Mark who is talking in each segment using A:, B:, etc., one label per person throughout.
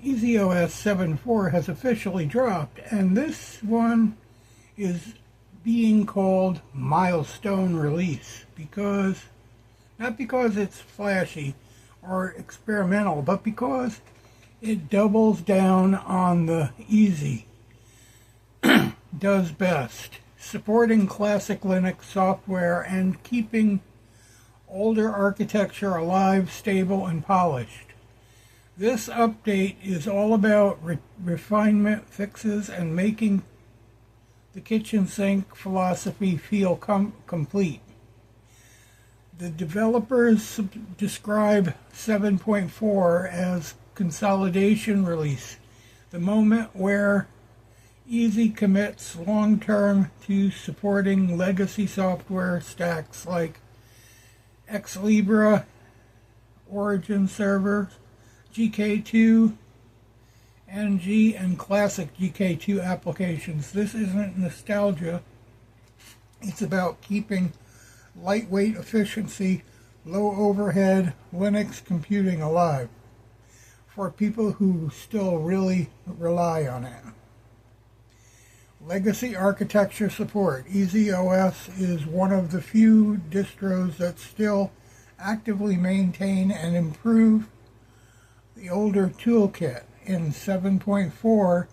A: EasyOS 7.4 has officially dropped, and this one is being called Milestone Release not because it's flashy or experimental, but because it doubles down on the easy does best, supporting classic Linux software and keeping older architecture alive, stable, and polished. This update is all about refinement, fixes, and making the kitchen sink philosophy feel complete. The developers describe 7.4 as consolidation release, the moment where Easy commits long-term to supporting legacy software stacks like Ex Libra, Origin Server, GK2, NG, and classic GK2 applications. This isn't nostalgia. It's about keeping lightweight efficiency, low overhead Linux computing alive for people who still really rely on it. Legacy architecture support. EasyOS is one of the few distros that still actively maintain and improve the older toolkit. In 7.4,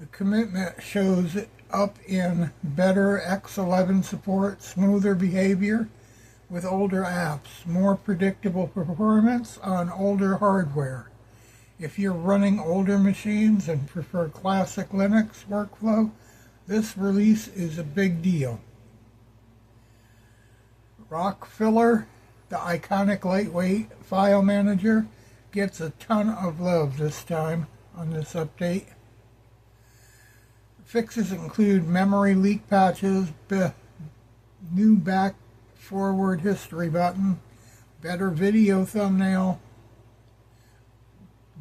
A: the commitment shows up in better X11 support, smoother behavior with older apps, more predictable performance on older hardware. If you're running older machines and prefer classic Linux workflow, this release is a big deal. ROX Filer, the iconic lightweight file manager, gets a ton of love this time on this update. Fixes include memory leak patches, new back-forward history button, better video thumbnail,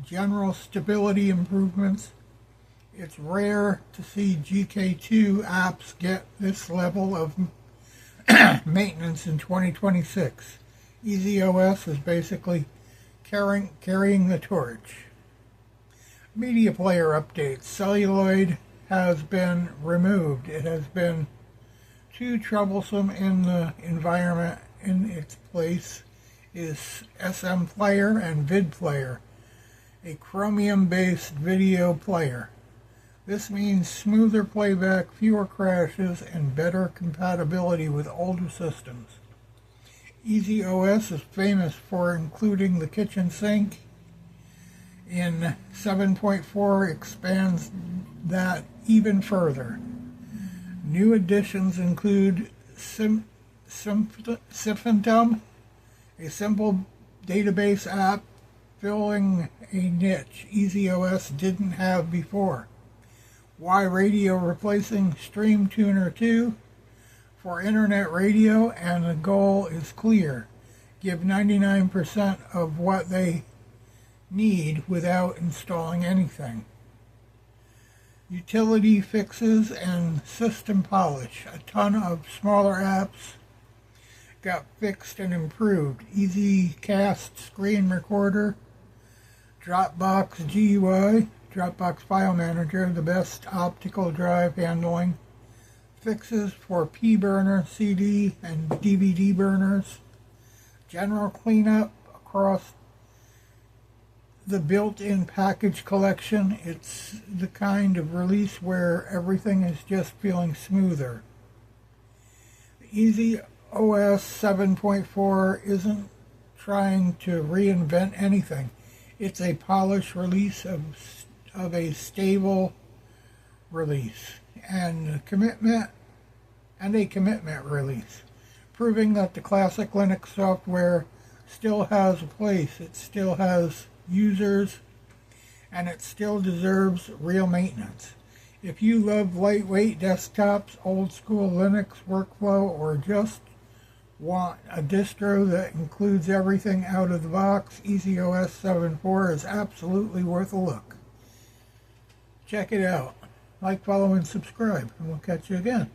A: general stability improvements. It's rare to see GK2 apps get this level of maintenance in 2026. EasyOS is basically carrying the torch. Media player updates. Celluloid has been removed. It has been too troublesome in the environment. In its place is SMPlayer and VIDplay, a Chromium-based video player. This means smoother playback, fewer crashes, and better compatibility with older systems. EasyOS is famous for including the kitchen sink. In 7.4 expands that even further. New additions include Symphytum, a simple database app filling a niche EasyOS didn't have before. YRadio replacing Stream Tuner 2 for internet radio, and the goal is clear. Give 99% of what they need without installing anything. Utility fixes and system polish. A ton of smaller apps got fixed and improved. EasyCast screen recorder, DropboxGUI, Dropbox File Manager, the best optical drive handling, fixes for pBurner, CD, and DVD burners, general cleanup across the built-in package collection. It's the kind of release where everything is just feeling smoother. EasyOS 7.4 isn't trying to reinvent anything. It's a polished release of a stable release and a commitment release, proving that the classic Linux software still has a place, it still has users, and it still deserves real maintenance. If you love lightweight desktops, old school Linux workflow, or just want a distro that includes everything out of the box, EasyOS 7.4 is absolutely worth a look. Check it out. Like, follow, and subscribe, and we'll catch you again.